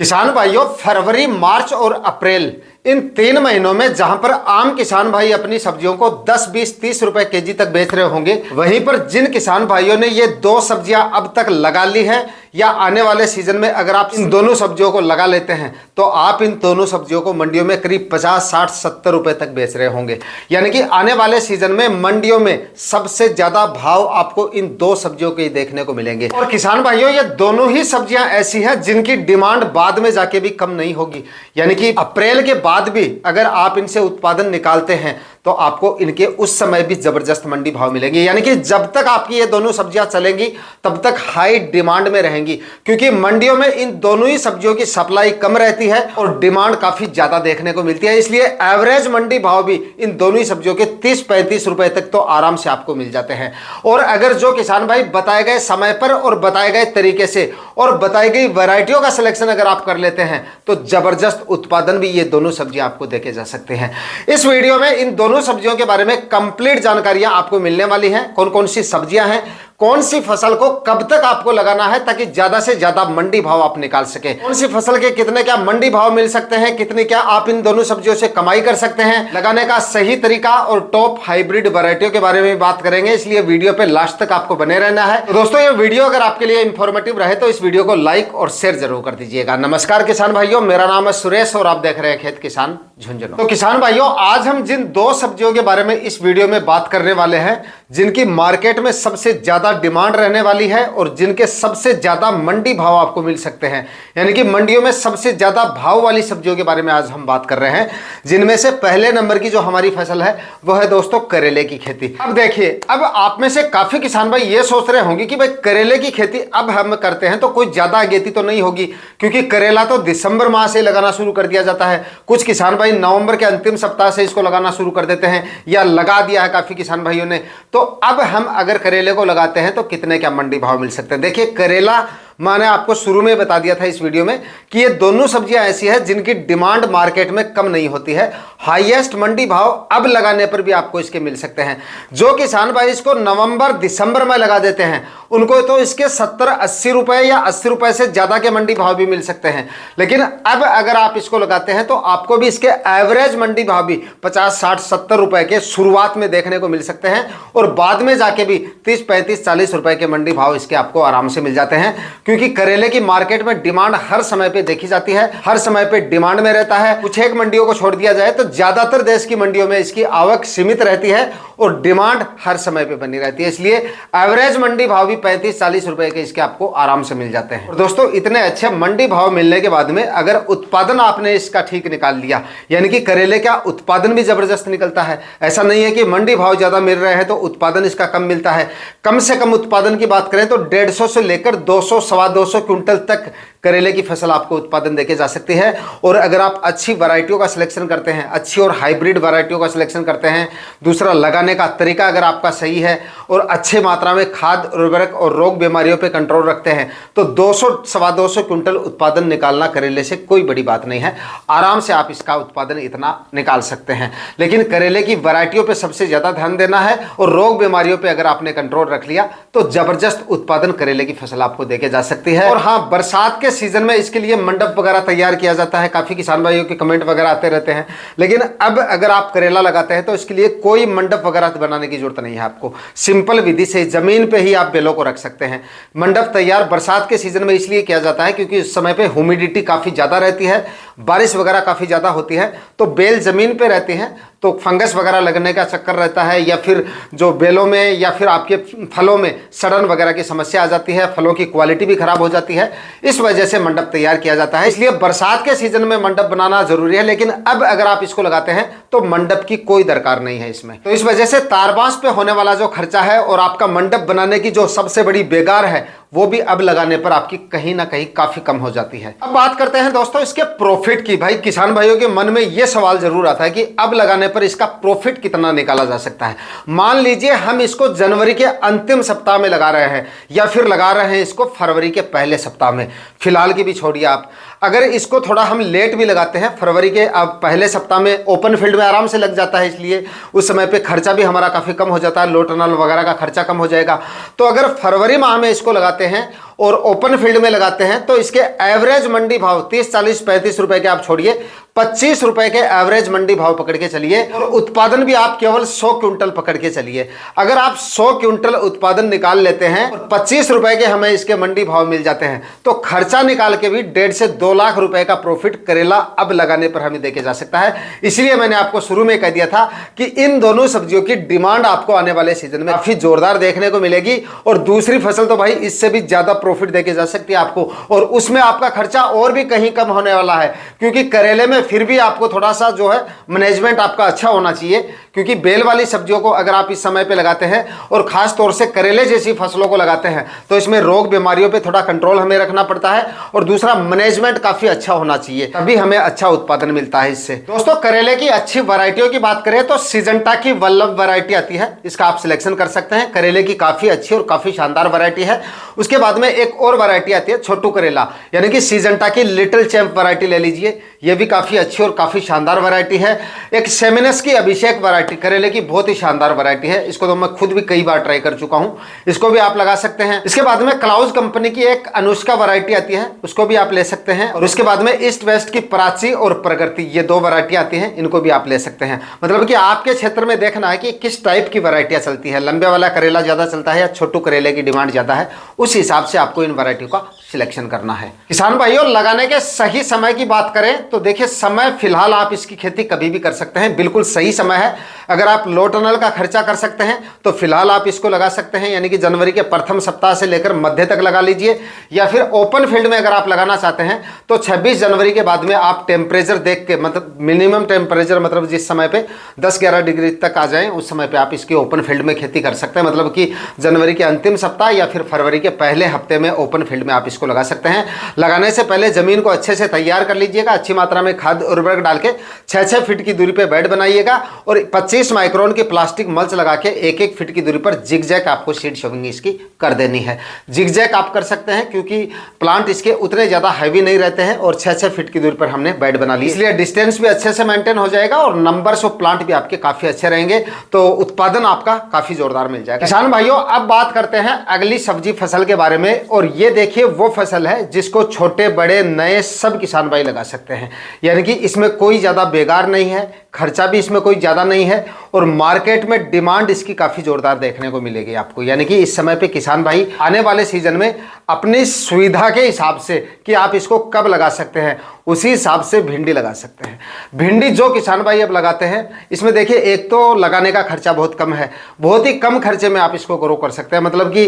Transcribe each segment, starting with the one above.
किसान भाइयों, फरवरी, मार्च और अप्रैल इन 3 महीनों में जहां पर आम किसान भाई अपनी सब्जियों को 10, 20, 30 रुपए केजी तक बेच रहे होंगे, वहीं पर जिन किसान भाइयों ने ये 2 सब्जियां अब तक लगा ली है या आने वाले सीजन में अगर आप इन दोनों सब्जियों को लगा लेते हैं तो आप इन दोनों सब्जियों को मंडियों में करीब 50, 60, 70 रुपए तक बेच रहे होंगे। यानी कि आने वाले सीजन में मंडियों में सबसे ज्यादा भाव आपको इन 2 सब्जियों के देखने को मिलेंगे। और किसान भाइयों, ये दोनों ही सब्जियां ऐसी हैं जिनकी डिमांड बाद में जाके भी कम नहीं होगी। यानी कि अप्रैल के बाद भी अगर आप इनसे उत्पादन निकालते हैं तो आपको इनके उस समय भी जबरदस्त मंडी भाव मिलेंगे। यानी कि जब तक आपकी ये दोनों सब्जियां चलेंगी तब तक हाई डिमांड में रहेंगी, क्योंकि मंडियों में इन दोनों ही सब्जियों की सप्लाई कम रहती है और डिमांड काफी ज्यादा देखने को मिलती है। इसलिए एवरेज मंडी भाव भी इन दोनों ही सब्जियों के 30-35 रुपए तक तो आराम से आपको मिल जाते हैं। और अगर जो किसान भाई बताए गए समय पर और बताए गए तरीके से और बताई गई वैरायटियों का सिलेक्शन अगर आप कर लेते हैं तो जबरदस्त उत्पादन भी ये दोनों सब्जियां आपको देखे जा सकते हैं। इस वीडियो में इन दोनों सब्जियों के बारे में कंप्लीट जानकारियां आपको मिलने वाली हैं। कौन कौन सी सब्जियां हैं, कौन सी फसल को कब तक आपको लगाना है ताकि ज्यादा से ज्यादा मंडी भाव आप निकाल सके, कौन सी फसल के कितने क्या मंडी भाव मिल सकते हैं, कितनी क्या आप इन दोनों सब्जियों से कमाई कर सकते हैं, लगाने का सही तरीका और टॉप हाइब्रिड वैरायटियों के बारे में बात करेंगे। इसलिए वीडियो पे लास्ट तक आपको बने रहना है। तो दोस्तों, ये वीडियो अगर आपके लिए इंफॉर्मेटिव रहे तो इस वीडियो को लाइक और शेयर जरूर कर दीजिएगा। नमस्कार किसान भाइयों, मेरा नाम है सुरेश और आप देख रहे हैं खेत किसान झुंझुनू। तो किसान भाइयों, आज हम जिन 2 सब्जियों के बारे में इस वीडियो में बात करने वाले हैं जिनकी मार्केट में सबसे ज्यादा डिमांड रहने वाली है और जिनके सबसे ज्यादा मंडी भाव आपको मिल सकते हैं, यानी कि मंडियों में सबसे ज्यादा भाव वाली सब्जियों के बारे में आज हम बात कर रहे हैं, जिनमें से पहले नंबर की जो हमारी फसल है वो है दोस्तों करेले की खेती। अब देखिए, अब आप में से काफी किसान भाई ये सोच रहे होंगे कि भाई करेले की खेती अब हम करते हैं तो कोई ज्यादा अगेती तो नहीं होगी, क्योंकि करेला तो दिसंबर माह से लगाना शुरू कर दिया जाता है। कुछ किसान भाई नवंबर के अंतिम सप्ताह से इसको लगाना शुरू कर देते हैं या लगा दिया है काफी किसान भाइयों ने। तो अब हम अगर करेले को लगाते हैं तो कितने क्या मंडी भाव मिल सकते हैं। देखिए, करेला मैंने आपको शुरू में बता दिया था इस वीडियो में कि ये दोनों सब्जियां ऐसी है जिनकी डिमांड मार्केट में कम नहीं होती है। हाईएस्ट मंडी भाव अब लगाने पर भी आपको इसके मिल सकते हैं। जो किसान भाई इसको नवंबर दिसंबर में लगा देते हैं उनको तो इसके 70-80 रुपए या 80 रुपए से ज्यादा के मंडी भाव भी मिल सकते हैं। लेकिन अब अगर आप इसको लगाते हैं तो आपको भी इसके एवरेज मंडी भाव भी 50, 60, 70 रुपए के शुरुआत में देखने को मिल सकते हैं और बाद में जाके भी 30, 35, 40 रुपए के मंडी भाव इसके आपको आराम से मिल जाते हैं, क्योंकि करेले की मार्केट में डिमांड हर समय पे देखी जाती है, हर समय पे डिमांड में रहता है। कुछ एक मंडियों को छोड़ दिया जाए तो ज्यादातर देश की मंडियों में इसकी आवक सीमित रहती है और डिमांड हर समय पे बनी रहती है। इसलिए एवरेज मंडी भाव भी 35-40 रुपए के इसके आपको आराम से मिल जाते हैं। और दोस्तों, इतने अच्छे मंडी भाव मिलने के बाद में अगर उत्पादन आपने इसका ठीक निकाल लिया, यानी कि करेले का उत्पादन भी जबरदस्त निकलता है। ऐसा नहीं है कि मंडी भाव ज्यादा मिल रहे हैं तो उत्पादन इसका कम मिलता है। कम से कम उत्पादन की बात करें तो 150 से लेकर 200, 250 क्विंटल तक करेले की फसल आपको उत्पादन देके जा सकती है। और अगर आप अच्छी वैरायटियों का सिलेक्शन करते हैं, अच्छी और हाइब्रिड वैरायटियों का सिलेक्शन करते हैं, दूसरा लगाने का तरीका अगर आपका सही है और अच्छे मात्रा में खाद, उर्वरक और रोग बीमारियों पे कंट्रोल रखते हैं तो 200, 250 क्विंटल उत्पादन निकालना करेले से कोई बड़ी बात नहीं है। आराम से आप इसका उत्पादन इतना निकाल सकते हैं। लेकिन करेले की वैरायटियों पे सबसे ज्यादा ध्यान देना है और रोग बीमारियों पे अगर आपने कंट्रोल रख लिया तो जबरदस्त उत्पादन करेले की फसल आपको देके जा सकती है। और हाँ, बरसात के सीजन में इसके लिए मंडप वगैरह तैयार किया जाता है। काफी किसान भाइयों के कमेंट वगैरह आते रहते हैं। लेकिन अब अगर आप करेला लगाते हैं तो इसके लिए कोई मंडप वगैरह बनाने की जरूरत नहीं है। आपको सिंपल विधि से जमीन पे ही आप बेलों को रख सकते हैं। मंडप तैयार बरसात के सीजन में इसलिए किया जाता है क्योंकि इस समय पे ह्यूमिडिटी काफी ज्यादा रहती है, बारिश वगैरह काफी ज्यादा होती है, तो बेल जमीन पे रहती है तो फंगस वगैरह लगने का चक्कर रहता है या फिर जो बेलों में या फिर आपके फलों में सड़न वगैरह की समस्या आ जाती है, फलों की क्वालिटी भी खराब हो जाती है। इस वजह से मंडप तैयार किया जाता है। इसलिए बरसात के सीजन में मंडप बनाना जरूरी है। लेकिन अब अगर आप इसको लगाते हैं तो मंडप की कोई दरकार नहीं है इसमें। तो इस वजह से तारबांस पे होने वाला जो खर्चा है और आपका मंडप बनाने की जो सबसे बड़ी बेगार है वो भी अब लगाने पर आपकी कहीं ना कहीं काफी कम हो जाती है। अब बात करते हैं दोस्तों इसके प्रॉफिट की। भाई किसान भाइयों के मन में यह सवाल जरूर आता है कि अब लगाने पर इसका प्रॉफिट कितना निकाला जा सकता है। मान लीजिए हम इसको जनवरी के अंतिम सप्ताह में लगा रहे हैं या फिर लगा रहे हैं इसको फरवरी के पहले सप्ताह में, फिलहाल की भी छोड़िए आप। अगर इसको थोड़ा हम लेट भी लगाते हैं, फरवरी के अब पहले सप्ताह में ओपन फील्ड में आराम से लग जाता है, इसलिए उस समय पे खर्चा भी हमारा काफी कम हो जाता है, लो टनल वगैरह का खर्चा कम हो जाएगा। तो अगर फरवरी माह में इसको लगाते हैं और ओपन फील्ड में लगाते हैं तो इसके एवरेज मंडी भाव 30, 40, 35 रुपए के आप छोड़िए, 25 रुपए के एवरेज मंडी भाव पकड़ के चलिए। और उत्पादन भी आप केवल 100 क्विंटल पकड़ के चलिए। अगर आप 100 क्विंटल उत्पादन निकाल लेते हैं और 25 रुपए के हमें इसके मंडी भाव मिल जाते हैं तो खर्चा निकाल के भी 1.5 से 2 लाख रुपए का प्रॉफिट करेला अब लगाने पर हमें देखे जा सकता है। इसलिए मैंने आपको शुरू में कह दिया था कि इन दोनों सब्जियों की डिमांड आपको आने वाले सीजन में काफी जोरदार देखने को मिलेगी। और दूसरी फसल तो भाई इससे भी ज्यादा प्रॉफिट देके जा सकती है आपको, और उसमें आपका खर्चा और भी कहीं कम होने वाला है, क्योंकि करेले में फिर भी आपको थोड़ा सा जो है मैनेजमेंट आपका अच्छा होना चाहिए। क्योंकि बेल वाली सब्जियों को अगर आप इस समय पे लगाते हैं और खास तौर से करेले जैसी फसलों को लगाते हैं तो इसमें रोग बीमारियों पे थोड़ा कंट्रोल हमें रखना पड़ता है, और दूसरा मैनेजमेंट काफी अच्छा होना चाहिए, तभी हमें अच्छा उत्पादन मिलता है इससे। दोस्तों, करेले की अच्छी वैरायटियों की बात करें तो सिजंटा की वल्लभ वैरायटी आती है, इसका आप सिलेक्शन कर सकते हैं। करेले की काफी अच्छी और काफी शानदार वैरायटी है। उसके बाद में एक और वैरायटी आती है छोटू करेला, यानी कि सिजंटा की लिटिल चैंप वैरायटी ले लीजिए, यह भी काफी अच्छी और काफी शानदार वैरायटी है। एक सेमिनस की अभिषेक वैरायटी करेले की बहुत ही शानदार वैरायटी है, इसको तो मैं खुद भी कई बार ट्राई कर चुका हूं, इसको भी आप लगा सकते हैं। इसके बाद में क्लाउज कंपनी की एक अनुष्का वैरायटी आती है, उसको भी आप ले सकते हैं। और उसके बाद में ईस्ट वेस्ट की प्राची और प्रगति, ये 2 वैरायटी आती हैं, इनको भी आप ले सकते हैं। मतलब कि आपके क्षेत्र में देखना है कि किस टाइप की वैरायटियां चलती है, लंबे वाला करेला ज्यादा चलता है या छोटू करेले की डिमांड ज्यादा है, उस हिसाब से आपको इन वैरायटियों का सिलेक्शन करना है। किसान भाइयों, लगाने के सही समय की बात करें तो देखिए, समय फिलहाल आप इसकी खेती कभी भी कर सकते हैं, बिल्कुल सही समय है। अगर आप लो टनल का खर्चा कर सकते हैं तो फिलहाल आप इसको लगा सकते हैं, यानी कि जनवरी के प्रथम सप्ताह से लेकर मध्य तक लगा लीजिए। या फिर ओपन फील्ड में अगर आप लगाना चाहते हैं तो 26 जनवरी के बाद में आप टेम्परेचर देख के, मतलब मिनिमम टेम्परेचर, मतलब जिस समय पे 10-11 डिग्री तक आ जाए उस समय पे आप इसकी ओपन फील्ड में खेती कर सकते हैं। मतलब कि जनवरी के अंतिम सप्ताह या फिर फरवरी के पहले हफ्ते में ओपन फील्ड में आप इसको लगा सकते हैं। लगाने से पहले जमीन को अच्छे से तैयार कर लीजिएगा, अच्छी मात्रा में खाद उर्वरक डाल के 6-6 फीट की दूरी पे बेड बनाइएगा और 25 माइक्रोन की प्लास्टिक मल्च लगा के 1-1 फीट की दूरी पर जिगजैग आपको सीड शोविंग इसकी कर देनी है। जिगजैग आप कर सकते हैं क्योंकि प्लांट इसके उतने ज्यादा हैवी नहीं रहते हैं और 6-6 फीट की दूरी पर हमने बेड बना ली, इसलिए डिस्टेंस भी अच्छे से मेंटेन हो जाएगा और नंबर्स ऑफ प्लांट भी आपके काफी अच्छे रहेंगे, तो उत्पादन आपका काफी जोरदार मिल जाएगा। किसान भाइयों, अब बात करते हैं अगली सब्जी फसल के बारे में, और ये देखिए वो फसल है जिसको छोटे बड़े नए सब किसान भाई लगा सकते हैं। यानी कि इसमें कोई ज्यादा बेकार नहीं है, खर्चा भी इसमें कोई ज्यादा नहीं है और मार्केट में डिमांड इसकी काफी जोरदार देखने को मिलेगी आपको। यानी कि इस समय पे किसान भाई आने वाले सीजन में अपनी सुविधा के हिसाब से कि आप इसको कब लगा सकते हैं, उसी हिसाब से भिंडी लगा सकते हैं। भिंडी जो किसान भाई अब लगाते हैं, इसमें देखिए एक तो लगाने का खर्चा बहुत कम है, बहुत ही कम खर्चे में आप इसको ग्रो कर सकते हैं। मतलब कि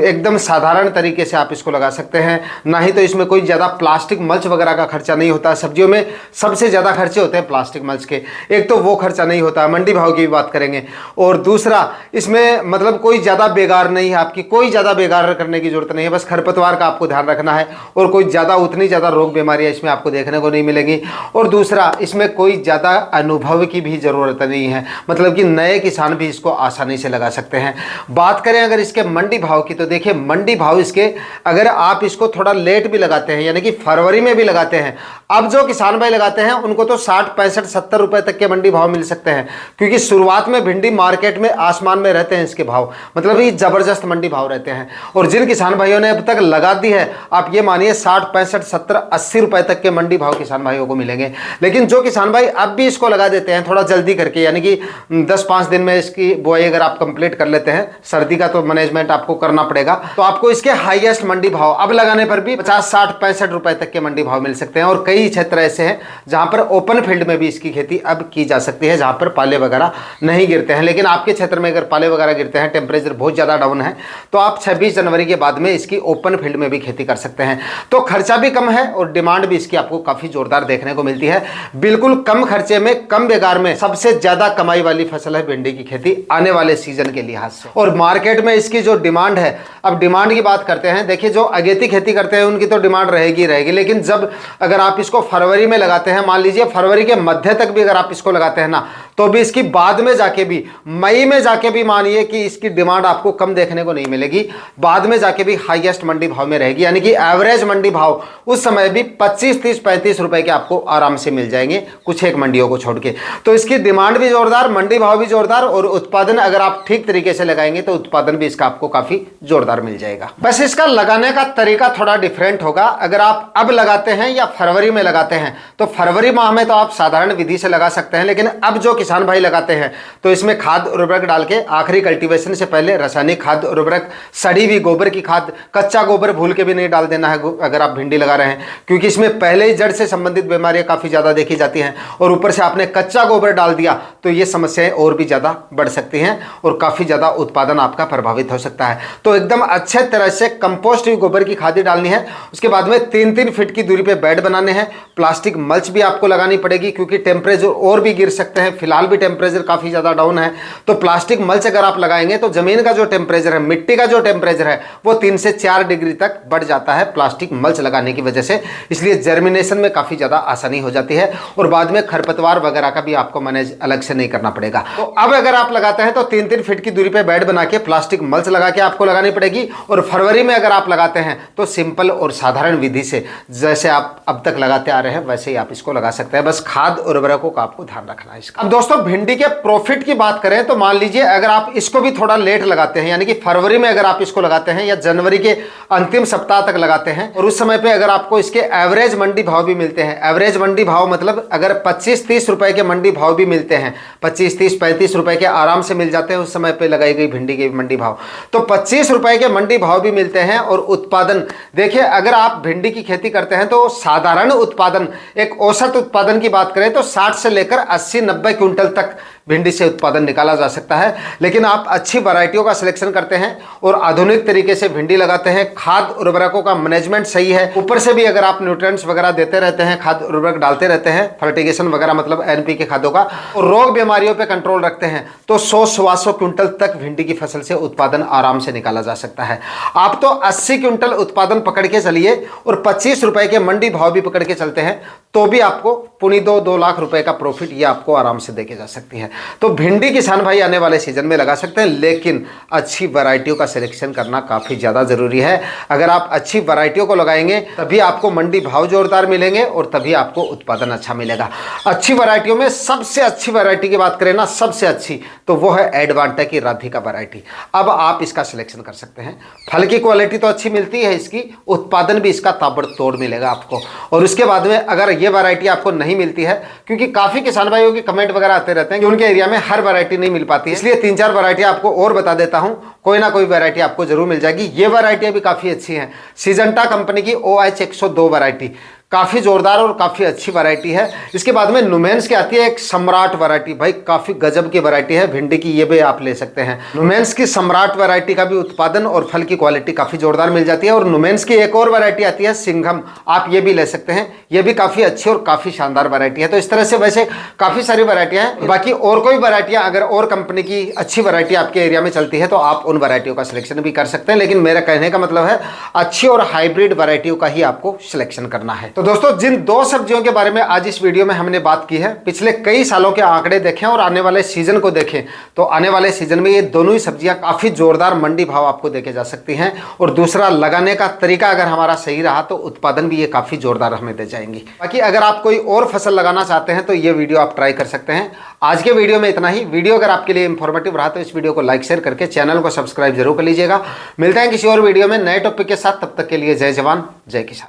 एकदम साधारण तरीके से आप इसको लगा सकते हैं, ना ही तो इसमें कोई ज़्यादा प्लास्टिक मल्च वगैरह का खर्चा नहीं होता। सब्जियों में सबसे ज़्यादा खर्चे होते हैं प्लास्टिक मल्च के, एक तो वो खर्चा नहीं होता, मंडी भाव की भी बात करेंगे, और दूसरा इसमें मतलब कोई ज़्यादा बेकार नहीं है, आपकी कोई ज़्यादा बेकार करने की जरूरत नहीं है, बस खरपतवार का आपको ध्यान रखना है और कोई ज़्यादा उतनी ज़्यादा रोग बीमारियाँ इसमें आपको देखने को नहीं मिलेंगी। और दूसरा, इसमें कोई ज़्यादा अनुभव की भी ज़रूरत नहीं है, मतलब कि नए किसान भी इसको आसानी से लगा सकते हैं। बात करें अगर इसके मंडी भाव की, तो देखिए मंडी भाव इसके, अगर आप इसको थोड़ा लेट भी लगाते हैं यानी कि फरवरी में भी लगाते हैं, अब जो किसान भाई लगाते हैं उनको तो 60, 65, 70 रुपए तक के मंडी भाव मिल सकते हैं, क्योंकि शुरुआत में भिंडी मार्केट में आसमान में रहते हैं इसके भाव, मतलब ये जबरदस्त मंडी भाव रहते हैं। और जिन किसान भाइयों ने अब तक लगा दी है, आप ये मानिए 60, 65, 70, 80 रुपए तक के मंडी भाव किसान भाइयों को मिलेंगे। लेकिन जो किसान भाई अब भी इसको लगा देते हैं थोड़ा जल्दी करके, यानी कि 10-5 दिन में इसकी बुआई अगर आप कंप्लीट कर लेते हैं, सर्दी का तो मैनेजमेंट आपको करना पड़ेगा, तो आपको इसके हाईएस्ट मंडी भाव अब लगाने पर भी 50, 60, 65 रुपए तक के मंडी भाव मिल सकते हैं। और कई क्षेत्र ऐसे हैं जहां पर ओपन फील्ड में भी इसकी खेती अब की जा सकती है, जहां पर पाले वगैरह नहीं गिरते हैं। लेकिन आपके क्षेत्र में अगर पाले वगैरह गिरते हैं, टेम्परेचर बहुत ज्यादा डाउन है, तो आप 26 जनवरी के बाद में इसकी ओपन फील्ड में भी खेती कर सकते हैं। तो खर्चा भी कम है और डिमांड भी इसकी आपको काफी जोरदार देखने को मिलती है। बिल्कुल कम खर्चे में, कम बेकार में सबसे ज्यादा कमाई वाली फसल है भिंडी की खेती आने वाले सीजन के लिहाज से। और मार्केट में इसकी जो डिमांड है, अब डिमांड की बात करते हैं, देखिए जो अगेती खेती करते हैं उनकी तो डिमांड रहेगी रहेगी, लेकिन जब अगर आप इसको फरवरी में लगाते हैं, मान लीजिए फरवरी के मध्य तक भी अगर अगर आप इसको लगाते हैं ना, तो भी इसकी बाद में जाके भी, मई में जाके भी मानिए कि इसकी डिमांड आपको कम देखने को नहीं मिलेगी, बाद में जाके भी हाईएस्ट मंडी भाव में रहेगी, यानी कि एवरेज मंडी भाव उस समय भी 25, 30, 35 रुपए के आपको आराम से मिल जाएंगे, कुछ एक मंडियों को छोड़ के। तो इसकी डिमांड भी जोरदार, मंडी भाव भी जोरदार, और उत्पादन अगर आप ठीक तरीके से लगाएंगे तो उत्पादन भी इसका आपको काफी जोरदार मिल जाएगा। बस इसका लगाने का तरीका थोड़ा डिफरेंट होगा। अगर आप अब लगाते हैं या फरवरी में लगाते हैं, तो फरवरी माह में तो आप साधारण विधि से लगा सकते हैं, लेकिन अब जो किसान भाई लगाते हैं तो इसमें खाद उर्वरक डाल के आखिरी कल्टीवेशन से पहले रासायनिक खाद उर्वरक, सड़ी हुई गोबर की खाद, कच्चा गोबर भूल के भी नहीं डाल देना है अगर आप भिंडी लगा रहे हैं, क्योंकि इसमें पहले ही जड़ से संबंधित बीमारियां काफी ज्यादा देखी जाती हैं, और ऊपर से आपने कच्चा गोबर डाल दिया तो ये समस्याएं और भी ज्यादा बढ़ सकती हैं और काफी ज्यादा उत्पादन आपका प्रभावित हो सकता है। तो एकदम अच्छे तरह से कंपोस्ट हुई गोबर की खाद डालनी है। उसके बाद में 3-3 फीट की दूरी पे बेड बनाने हैं। प्लास्टिक मल्च भी आपको लगानी पड़ेगी, क्योंकि टेम्परेचर और भी गिर सकते हैं। फिलहाल भी टेम्परेचर काफी ज्यादा डाउन है, तो प्लास्टिक मल्च अगर आप लगाएंगे तो जमीन का जो टेम्परेचर है, मिट्टी का जो टेम्परेचर है, वो 3 से 4 डिग्री तक बढ़ जाता है प्लास्टिक मल्च लगाने की वजह से। इसलिए जर्मिनेशन में काफी ज्यादा आसानी हो जाती है, और बाद में खरपतवार वगैरह का भी आपको मैनेज अलग से नहीं करना पड़ेगा। तो अब अगर आप लगाते हैं तो 3-3 फीट की दूरी पे बेड बना के प्लास्टिक मल्च लगा के आपको लगानी पड़ेगी। और फरवरी में अगर आप लगाते हैं तो सिंपल और साधारण विधि से, जैसे आप अब तक लगाते आ रहे हैं वैसे ही आप इसको लगा सकते हैं। बस खाद उर्वरकों का आपको ध्यान रखना है इसका। अब दोस्तों भिंडी के प्रॉफिट की बात करें तो मान लीजिए अगर आप इसको भी थोड़ा लेट लगाते हैं, यानी कि फरवरी में अगर आप इसको लगाते हैं या जनवरी के अंतिम सप्ताह तक लगाते हैं, और उस समय पे अगर आपको इसके एवरेज मंडी भाव भी मिलते हैं, एवरेज मंडी भाव मतलब अगर 25-30 रुपए के मंडी भाव भी मिलते हैं, 25, 30, 35 रुपए के आराम से मिल जाते हैं उस समय पे लगाई गई भिंडी के मंडी भाव, तो 25 रुपए के मंडी भाव भी मिलते हैं। और उत्पादन देखिए, अगर आप भिंडी की खेती करते हैं तो साधारण उत्पादन, एक औसत उत्पादन की बात करें तो 60 से लेकर 80-90 क्विंटल तक भिंडी से उत्पादन निकाला जा सकता है। लेकिन आप अच्छी वैरायटियों का सिलेक्शन करते हैं और आधुनिक तरीके से भिंडी लगाते हैं, खाद उर्वरकों का मैनेजमेंट सही है, ऊपर से भी अगर आप न्यूट्रिएंट्स वगैरह देते रहते हैं, खाद उर्वरक डालते रहते हैं, फर्टिगेशन वगैरह मतलब NPK खादों का, और रोग बीमारियों पे कंट्रोल रखते हैं, तो 100-125 क्विंटल तक भिंडी की फसल से उत्पादन आराम से निकाला जा सकता है। आप तो 80 क्विंटल उत्पादन पकड़ के चलिए और 25 रुपए के मंडी भाव भी पकड़ के चलते हैं, तो भी आपको 2 लाख रुपए का प्रॉफिट ये आपको आराम से देके जा सकती है। तो भिंडी किसान भाई आने वाले सीजन में लगा सकते हैं, लेकिन अच्छी वैरायटियों का सिलेक्शन करना काफी ज्यादा जरूरी है। अगर आप अच्छी वैरायटियों को लगाएंगे तभी आपको मंडी भाव जोरदार मिलेंगे और तभी आपको उत्पादन अच्छा मिलेगा। अच्छी वैरायटियों में सबसे अच्छी वैरायटी की बात करें ना, सबसे अच्छी तो वो है एडवांटा की राधिका वैरायटी। अब आप इसका सिलेक्शन कर सकते हैं। फल की क्वालिटी तो अच्छी मिलती है इसकी, उत्पादन भी इसका ताबड़तोड़ मिलेगा आपको। और उसके बाद में अगर ये वैरायटी आपको नहीं मिलती है, क्योंकि काफी किसान भाइयों के कमेंट वगैरह आते रहते हैं कि उनके एरिया में हर वैरायटी नहीं मिल पाती है, इसलिए 3-4 वैरायटी आपको और बता देता हूं, कोई ना कोई वैरायटी आपको जरूर मिल जाएगी। ये वैरायटियां भी काफी अच्छी हैं। सिजेंटा कंपनी की OH 102 वैरायटी काफी जोरदार और काफी अच्छी वैरायटी है। इसके बाद में नुमेंस की आती है एक सम्राट वैरायटी, भाई काफी गजब की वैरायटी है भिंडी की, ये भी आप ले सकते हैं। नुमेंस की सम्राट वैरायटी का भी उत्पादन और फल की क्वालिटी काफी जोरदार मिल जाती है। और नुमेंस की एक और वैरायटी आती है सिंघम, आप ये भी ले सकते हैं, ये भी काफी अच्छी और काफी शानदार वैरायटी है। तो इस तरह से वैसे काफी सारी वैरायटियां हैं। बाकी और कोई वैरायटियां अगर और कंपनी की अच्छी वैरायटी आपके एरिया में चलती है तो आप उन वैरायटियों का सिलेक्शन भी कर सकते हैं, लेकिन मेरा कहने का मतलब है अच्छी और हाइब्रिड वैरायटियों का ही आपको सिलेक्शन करना है। तो दोस्तों, जिन 2 सब्जियों के बारे में आज इस वीडियो में हमने बात की है, पिछले कई सालों के आंकड़े देखें और आने वाले सीजन को देखें, तो आने वाले सीजन में ये दोनों ही सब्जियां काफी जोरदार मंडी भाव आपको देके जा सकती हैं। और दूसरा, लगाने का तरीका अगर हमारा सही रहा तो उत्पादन भी ये काफी जोरदार हमें दे जाएंगी। बाकी अगर आप कोई और फसल लगाना चाहते हैं तो ये वीडियो आप ट्राई कर सकते हैं। आज के वीडियो में इतना ही। वीडियो अगर आपके लिए इंफॉर्मेटिव रहा तो इस वीडियो को लाइक शेयर करके चैनल को सब्सक्राइब जरूर कर लीजिएगा। मिलते हैं किसी और वीडियो में नए टॉपिक के साथ, तब तक के लिए जय जवान जय किसान।